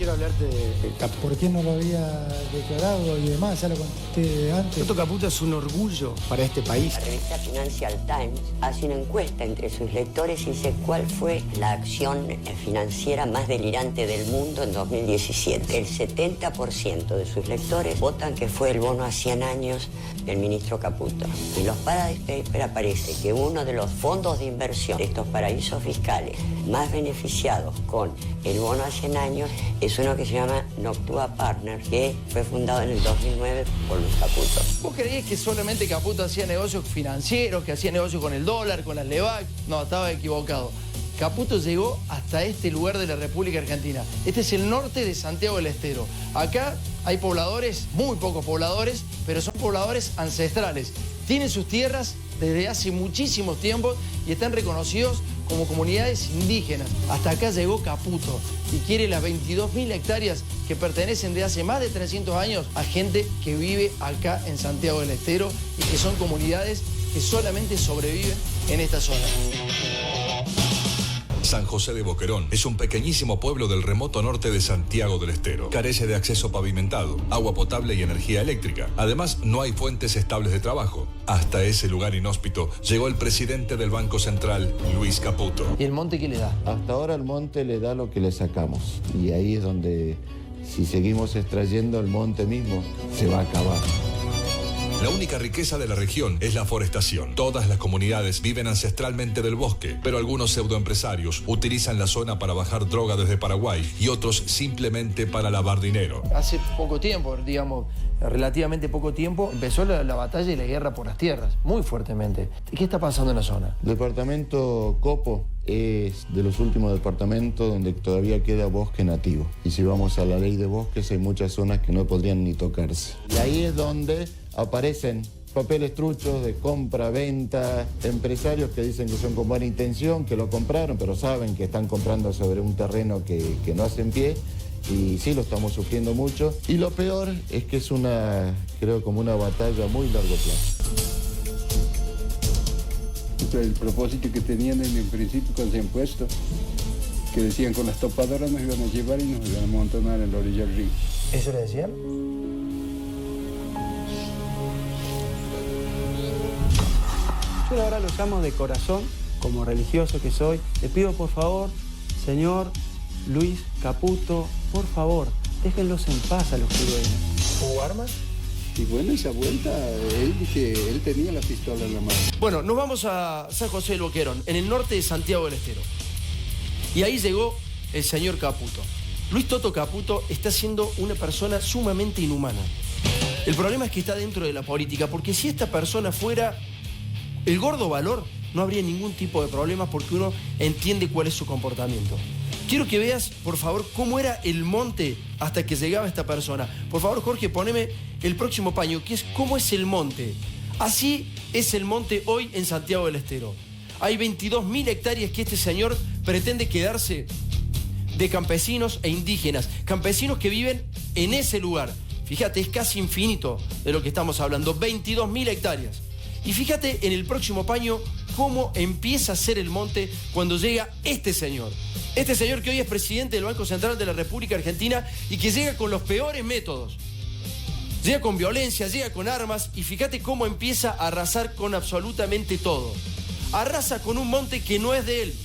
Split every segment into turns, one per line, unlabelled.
quiero hablarte de Caputo.
¿Por qué no lo había declarado y demás? Ya lo conté antes.
Toto Caputo es un orgullo para este país.
La revista Financial Times hace una encuesta entre sus lectores y dice cuál fue la acción financiera más delirante del mundo en 2017. El 70% de sus lectores votan que fue el bono a 100 años del ministro Caputo. En los Paradise Papers aparece que uno de los fondos de inversión de estos paraísos fiscales más beneficiados con el bono a 100 años es uno que se llama Noctua Partners, que fue fundado en el 2009 por Luis Caputo.
¿Vos creías que solamente Caputo hacía negocios financieros, que hacía negocios con el dólar, con las LEVAC? No, estaba equivocado. Caputo llegó hasta este lugar de la República Argentina. Este es el norte de Santiago del Estero. Acá hay pobladores, muy pocos pobladores, pero son pobladores ancestrales. Tienen sus tierras desde hace muchísimos tiempos y están reconocidos como comunidades indígenas. Hasta acá llegó Caputo y quiere las 22.000 hectáreas que pertenecen de hace más de 300 años a gente que vive acá en Santiago del Estero y que son comunidades que solamente sobreviven en esta zona.
San José de Boquerón es un pequeñísimo pueblo del remoto norte de Santiago del Estero. Carece de acceso pavimentado, agua potable y energía eléctrica. Además, no hay fuentes estables de trabajo. Hasta ese lugar inhóspito llegó el presidente del Banco Central, Luis Caputo.
¿Y el monte qué le da?
Hasta ahora el monte le da lo que le sacamos. Y ahí es donde, si seguimos extrayendo, el monte mismo se va a acabar.
La única riqueza de la región es la forestación. Todas las comunidades viven ancestralmente del bosque, pero algunos pseudoempresarios utilizan la zona para bajar droga desde Paraguay y otros simplemente para lavar dinero.
Hace poco tiempo, digamos, relativamente poco tiempo, empezó la batalla y la guerra por las tierras, muy fuertemente. ¿Qué está pasando en la zona?
El departamento Copo es de los últimos departamentos donde todavía queda bosque nativo. Y si vamos a la ley de bosques, hay muchas zonas que no podrían ni tocarse. Y ahí es donde aparecen papeles truchos de compra-venta, empresarios que dicen que son con buena intención, que lo compraron, pero saben que están comprando sobre un terreno que no hacen pie. Y sí, lo estamos sufriendo mucho. Y lo peor es que es creo como una batalla a muy largo plazo.
El propósito que tenían en el principio cuando se han puesto, que decían con las topadoras nos iban a llevar y nos iban a amontonar en la orilla del río.
¿Eso le decían?
Yo la verdad lo llamo de corazón, como religioso que soy. Le pido por favor, señor Luis Caputo, por favor, déjenlos en paz a los que duelen.
¿Hubo armas?
Y bueno, esa vuelta, él tenía la pistola en la mano.
Bueno, nos vamos a San José del Boquerón, en el norte de Santiago del Estero. Y ahí llegó el señor Caputo. Luis Toto Caputo está siendo una persona sumamente inhumana. El problema es que está dentro de la política, porque si esta persona fuera el gordo valor, no habría ningún tipo de problemas porque uno entiende cuál es su comportamiento. Quiero que veas, por favor, cómo era el monte hasta que llegaba esta persona. Por favor, Jorge, poneme el próximo paño, que es cómo es el monte. Así es el monte hoy en Santiago del Estero. Hay 22.000 hectáreas que este señor pretende quedarse de campesinos e indígenas. Campesinos que viven en ese lugar. Fíjate, es casi infinito de lo que estamos hablando. 22.000 hectáreas. Y fíjate en el próximo paño cómo empieza a ser el monte cuando llega este señor. Este señor que hoy es presidente del Banco Central de la República Argentina y que llega con los peores métodos. Llega con violencia, llega con armas y fíjate cómo empieza a arrasar con absolutamente todo. Arrasa con un monte que no es de él.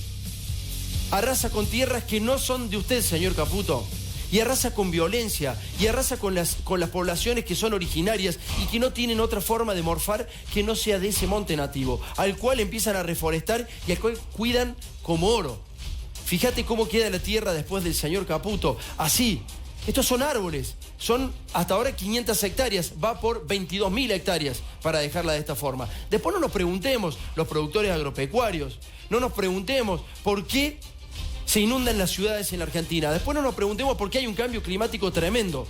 Arrasa con tierras que no son de usted, señor Caputo. Y arrasa con violencia, y arrasa con las poblaciones que son originarias y que no tienen otra forma de morfar que no sea de ese monte nativo, al cual empiezan a reforestar y al cual cuidan como oro. Fíjate cómo queda la tierra después del señor Caputo, así. Estos son árboles, son hasta ahora 500 hectáreas, va por 22.000 hectáreas para dejarla de esta forma. Después no nos preguntemos, los productores agropecuarios, no nos preguntemos por qué se inundan las ciudades en la Argentina. Después no nos preguntemos por qué hay un cambio climático tremendo.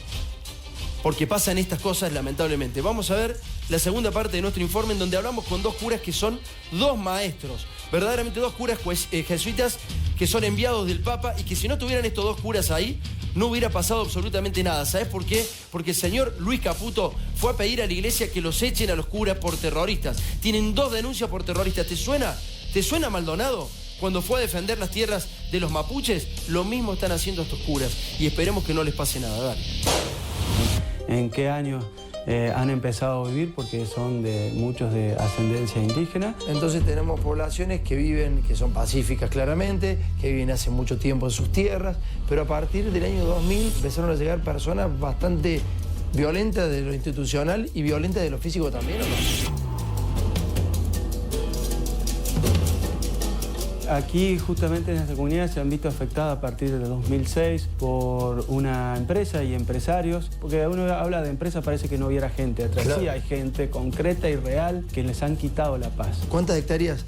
Porque pasan estas cosas, lamentablemente. Vamos a ver la segunda parte de nuestro informe en donde hablamos con dos curas que son dos maestros. Verdaderamente dos curas jesuitas que son enviados del Papa y que si no tuvieran estos dos curas ahí, no hubiera pasado absolutamente nada. ¿Sabes por qué? Porque el señor Luis Caputo fue a pedir a la iglesia que los echen a los curas por terroristas. Tienen 2 denuncias por terroristas. ¿Te suena? ¿Te suena Maldonado? cuando fue a defender las tierras de los mapuches, lo mismo están haciendo estos curas y esperemos que no les pase nada. Dale.
¿En qué años han empezado a vivir? Porque son muchos de ascendencia indígena.
Entonces tenemos poblaciones que viven, que son pacíficas claramente, que viven hace mucho tiempo en sus tierras, pero a partir del año 2000 empezaron a llegar personas bastante violentas de lo institucional y violentas de lo físico también, ¿o no?
Aquí justamente en esta comunidad se han visto afectadas a partir de 2006 por una empresa y empresarios, porque uno habla de empresa, parece que no hubiera gente atrás.
Claro.
Sí, hay gente concreta y real que les han quitado la paz.
¿Cuántas hectáreas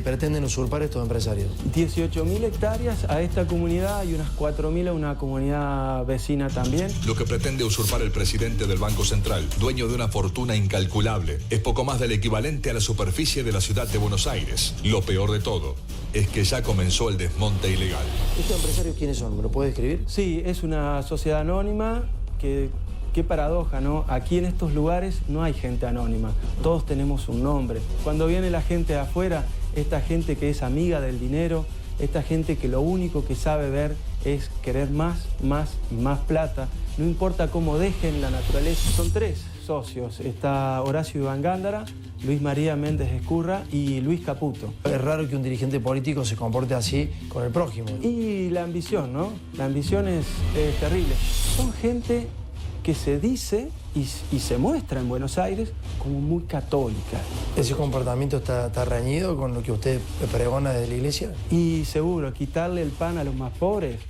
pretenden usurpar estos empresarios?
18.000 hectáreas a esta comunidad y unas 4.000 a una comunidad vecina también.
Lo que pretende usurpar el presidente del Banco Central, dueño de una fortuna incalculable, es poco más del equivalente a la superficie de la ciudad de Buenos Aires. Lo peor de todo es que ya comenzó el desmonte ilegal.
¿Estos empresarios quiénes son? ¿Me lo puede describir?
Sí, es una sociedad anónima que... Qué paradoja, ¿no? Aquí en estos lugares no hay gente anónima, todos tenemos un nombre. Cuando viene la gente de afuera, esta gente que es amiga del dinero, esta gente que lo único que sabe ver es querer más y más plata, no importa cómo dejen la naturaleza. Son 3 socios, está Horacio Iván Gándara, Luis María Méndez Escurra y Luis Caputo.
Es raro que un dirigente político se comporte así con el prójimo.
Y la ambición, ¿no? La ambición es terrible. Son gente que se dice y se muestra en Buenos Aires como muy católica.
¿Ese comportamiento está reñido con lo que usted pregona desde la iglesia?
Y seguro, quitarle el pan a los más pobres,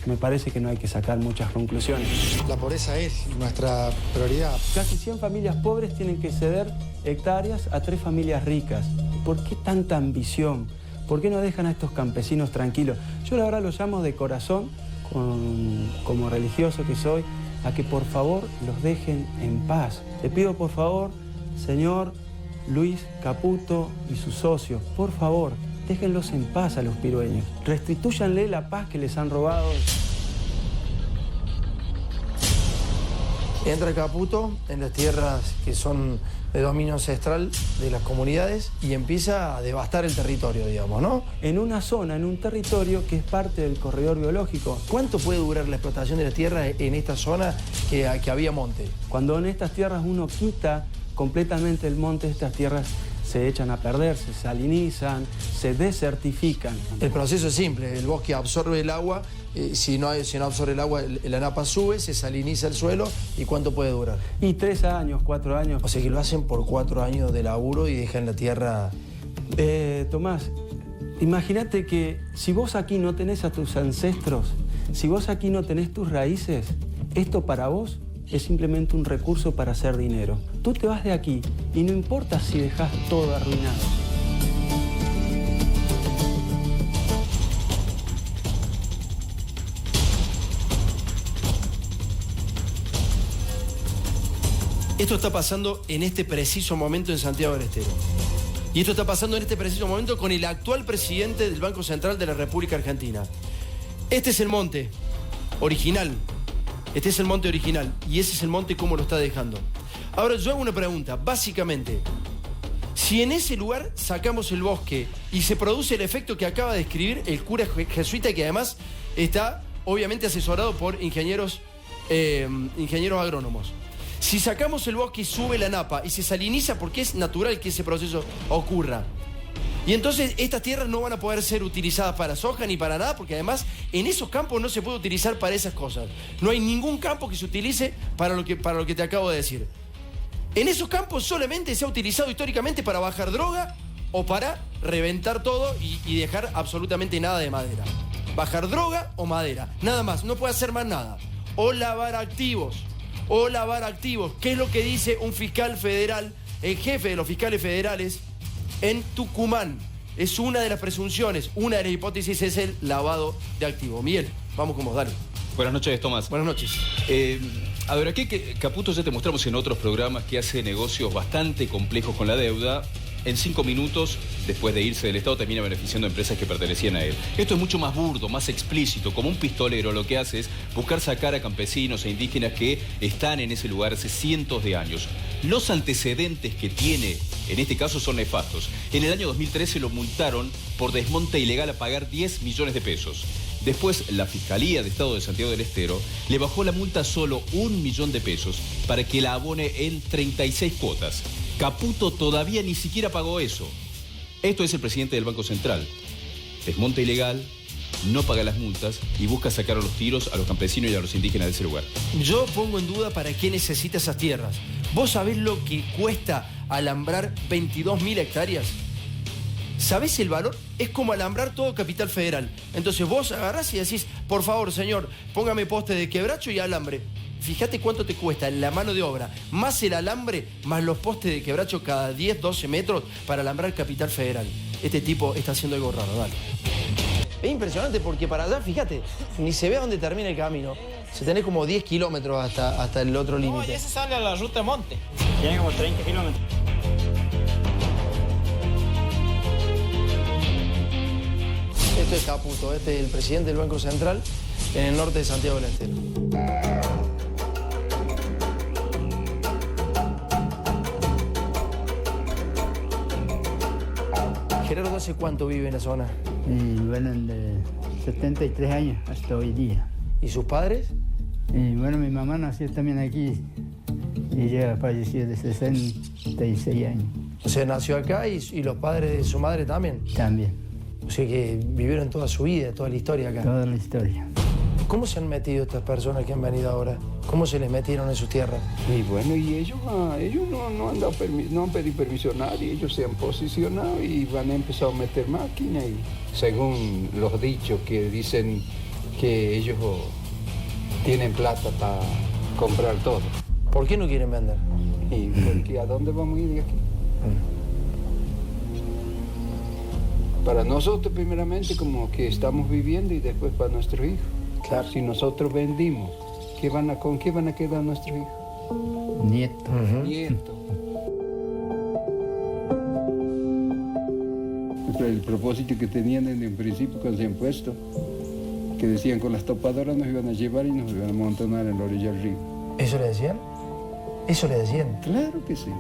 me parece que no hay que sacar muchas conclusiones.
La pobreza es nuestra prioridad.
Casi 100 familias pobres tienen que ceder hectáreas a 3 familias ricas. ¿Por qué tanta ambición? ¿Por qué no dejan a estos campesinos tranquilos? Yo la verdad los llamo de corazón, como religioso que soy, a que por favor los dejen en paz. Le pido por favor, señor Luis Caputo y sus socios, por favor, déjenlos en paz a los pirueños. Restitúyanle la paz que les han robado.
Entra Caputo en las tierras que son de dominio ancestral de las comunidades y empieza a devastar el territorio, digamos, ¿no?
En una zona, en un territorio que es parte del corredor biológico.
¿Cuánto puede durar la explotación de las tierras en esta zona que había monte?
Cuando en estas tierras uno quita completamente el monte, estas tierras se echan a perder, se salinizan, se desertifican.
El proceso es simple, el bosque absorbe el agua, si no absorbe el agua, la napa sube, se saliniza el suelo, ¿y cuánto puede durar?
Y 3 años, 4 años.
O sea que lo hacen por 4 años de laburo y dejan la tierra...
Tomás, imagínate que si vos aquí no tenés a tus ancestros, si vos aquí no tenés tus raíces, esto para vos es simplemente un recurso para hacer dinero. Tú te vas de aquí y no importa si dejas todo arruinado.
Esto está pasando en este preciso momento en Santiago del Estero. Y esto está pasando en este preciso momento con el actual presidente del Banco Central de la República Argentina. Este es el monte original. Este es el monte original y ese es el monte como lo está dejando. Ahora yo hago una pregunta, básicamente. Si en ese lugar sacamos el bosque y se produce el efecto que acaba de describir el cura jesuita, que además está obviamente asesorado por ingenieros agrónomos. Si sacamos el bosque y sube la napa y se saliniza, porque es natural que ese proceso ocurra. Y entonces estas tierras no van a poder ser utilizadas para soja ni para nada, porque además en esos campos no se puede utilizar para esas cosas. No hay ningún campo que se utilice para lo que te acabo de decir. En esos campos solamente se ha utilizado históricamente para bajar droga o para reventar todo y dejar absolutamente nada de madera. Bajar droga o madera, nada más, no puede hacer más nada. O lavar activos, ¿Qué es lo que dice un fiscal federal, el jefe de los fiscales federales en Tucumán? Es una de las presunciones, una de las hipótesis es el lavado de activos. Miguel, vamos con vos, dale.
Buenas noches, Tomás.
Buenas noches.
A ver, aquí Caputo ya te mostramos en otros programas que hace negocios bastante complejos con la deuda. en 5 minutos, después de irse del Estado, termina beneficiando a empresas que pertenecían a él. Esto es mucho más burdo, más explícito. Como un pistolero lo que hace es buscar sacar a campesinos e indígenas que están en ese lugar hace cientos de años. Los antecedentes que tiene, en este caso, son nefastos. En el año 2013 lo multaron por desmonte ilegal a pagar 10 millones de pesos. Después, la Fiscalía de Estado de Santiago del Estero le bajó la multa a solo 1 millón de pesos para que la abone en 36 cuotas. Caputo todavía ni siquiera pagó eso. Esto es el presidente del Banco Central. Desmonte ilegal, no paga las multas y busca sacar a los tiros a los campesinos y a los indígenas de ese lugar.
Yo pongo en duda para qué necesita esas tierras. ¿Vos sabés lo que cuesta alambrar 22.000 hectáreas? ¿Sabés el valor? Es como alambrar todo Capital Federal. Entonces vos agarrás y decís, por favor, señor, póngame poste de quebracho y alambre. Fíjate cuánto te cuesta la mano de obra, más el alambre, más los postes de quebracho cada 10, 12 metros para alambrar Capital Federal. Este tipo está haciendo algo raro, dale. Es impresionante porque para allá, fíjate, ni se ve a dónde termina el camino. Se tenés como 10 kilómetros hasta el otro límite.
No, ya se sale a la ruta de monte. Tiene como 30 kilómetros.
Esto es Caputo, este es el presidente del Banco Central en el norte de Santiago del Estero. Gerardo, ¿hace cuánto vive en la zona?
Bueno, de 73 años hasta hoy día.
¿Y sus padres?
Bueno, mi mamá nació también aquí y ella falleció de 66 años.
O sea, nació acá y los padres de su madre también.
También.
O sea que vivieron toda su vida, toda la historia acá.
Toda la historia.
¿Cómo se han metido estas personas que han venido ahora? ¿Cómo se les metieron en sus tierras?
Y bueno, y ellos no han pedido permiso a nadie, ellos se han posicionado y van a empezar a meter máquinas. Y según los dichos que dicen que ellos tienen plata para comprar todo.
¿Por qué no quieren vender?
Y porque ¿a dónde vamos a ir de aquí? Para nosotros primeramente como que estamos viviendo y después para nuestros hijos.
Claro.
Si nosotros vendimos, ¿con qué van a quedar nuestros hijos?
Nietos.
Nietos. El propósito que tenían en el principio cuando se han puesto, que decían con las topadoras nos iban a llevar y nos iban a amontonar en la orilla del río.
¿Eso le decían? ¿Eso le decían?
Claro que sí.